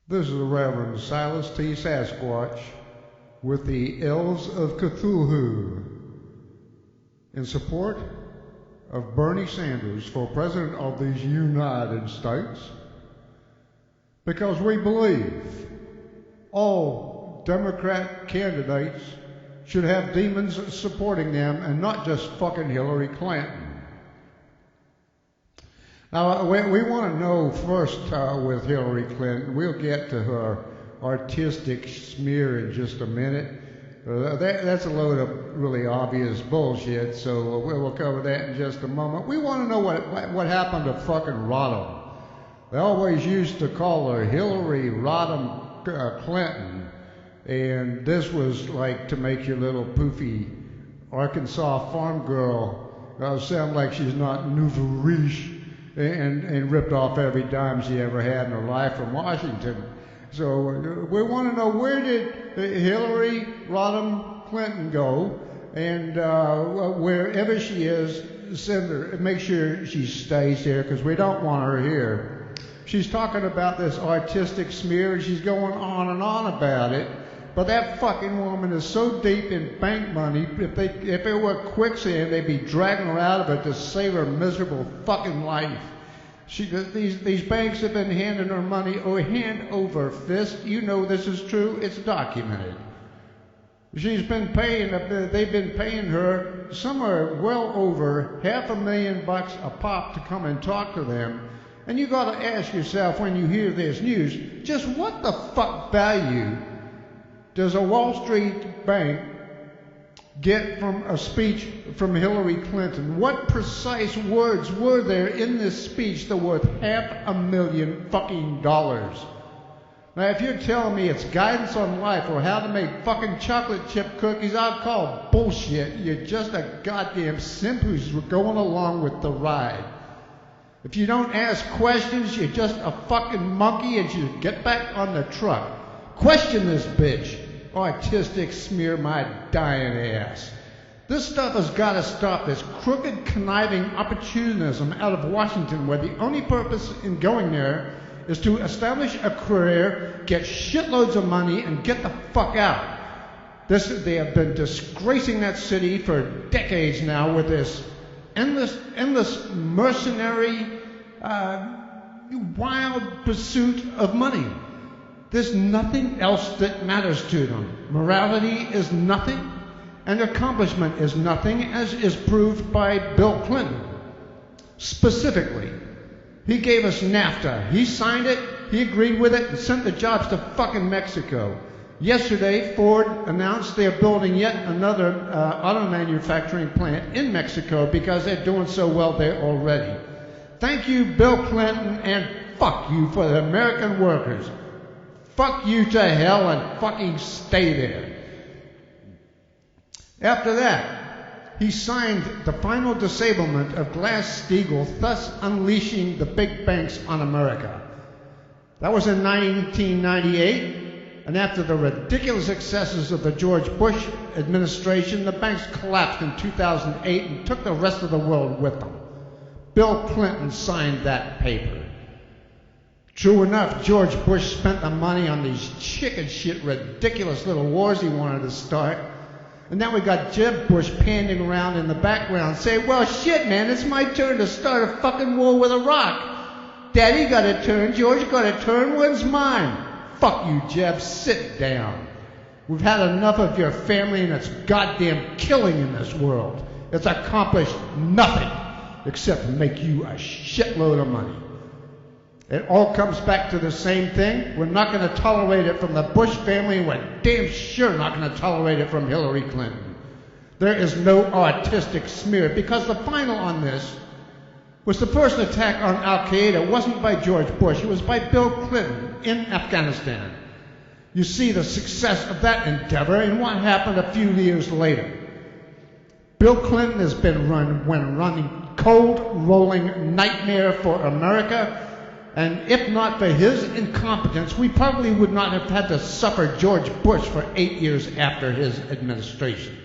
This is the Reverend Silas T. Sasquatch with the Elves of Cthulhu in support of Bernie Sanders for President of the United States, because we believe all Democrat candidates should have demons supporting them and not just fucking Hillary Clinton. Now, we want to know first with Hillary Clinton, we'll get to her artistic smear in just a minute. That's a load of really obvious bullshit, so we'll cover that in just a moment. We want to know what happened to fucking Rodham. They always used to call her Hillary Rodham Clinton, and this was like to make your little poofy Arkansas farm girl sound like she's not nouveau riche and ripped off every dime she ever had in her life from Washington. So we want to know, where did Hillary Rodham Clinton go? And wherever she is, send her, make sure she stays here, because we don't want her here. She's talking about this artistic smear, and she's going on and on about it. But that fucking woman is so deep in bank money, if it were quicksand, they'd be dragging her out of it to save her miserable fucking life. These banks have been handing her money hand over fist. You know this is true. It's documented. They've been paying her somewhere well over $500,000 a pop to come and talk to them. And you got to ask yourself, when you hear this news, just what the fuck value does a Wall Street bank get from a speech from Hillary Clinton? What precise words were there in this speech that were worth $500,000 fucking dollars? Now, if you're telling me it's guidance on life or how to make fucking chocolate chip cookies, I'll call bullshit. You're just a goddamn simp who's going along with the ride. If you don't ask questions, you're just a fucking monkey, and you should get back on the truck. Question this bitch. Artistic smear my dying ass. This stuff has got to stop. This crooked, conniving opportunism out of Washington, where the only purpose in going there is to establish a career, get shitloads of money, and get the fuck out. They have been disgracing that city for decades now with this endless mercenary, wild pursuit of money. There's nothing else that matters to them. Morality is nothing, and accomplishment is nothing, as is proved by Bill Clinton. Specifically, he gave us NAFTA. He signed it, he agreed with it, and sent the jobs to fucking Mexico. Yesterday, Ford announced they're building yet another auto manufacturing plant in Mexico because they're doing so well there already. Thank you, Bill Clinton, and fuck you for the American workers. Fuck you to hell and fucking stay there. After that, he signed the final disablement of Glass-Steagall, thus unleashing the big banks on America. That was in 1998, and after the ridiculous excesses of the George Bush administration, the banks collapsed in 2008 and took the rest of the world with them. Bill Clinton signed that paper. True enough, George Bush spent the money on these chicken shit, ridiculous little wars he wanted to start. And now we got Jeb Bush panning around in the background saying, well, shit, man, it's my turn to start a fucking war with Iraq. Daddy got a turn, George got a turn, when's mine? Fuck you, Jeb, sit down. We've had enough of your family and its goddamn killing in this world. It's accomplished nothing except make you a shitload of money. It all comes back to the same thing. We're not going to tolerate it from the Bush family, and we're damn sure not going to tolerate it from Hillary Clinton. There is no artistic smear, because the final on this was the first attack on Al-Qaeda. It wasn't by George Bush. It was by Bill Clinton in Afghanistan. You see the success of that endeavor and what happened a few years later. Bill Clinton has been running cold, rolling nightmare for America. And if not for his incompetence, we probably would not have had to suffer George Bush for 8 years after his administration.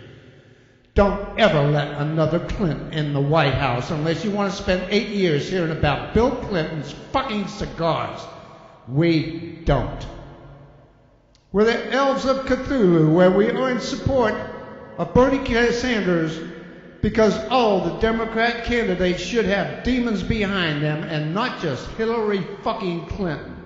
Don't ever let another Clinton in the White House unless you want to spend 8 years hearing about Bill Clinton's fucking cigars. We don't. We're the Elves of Cthulhu, where we are in support of Bernie Sanders because all the Democrat candidates should have demons behind them and not just Hillary fucking Clinton.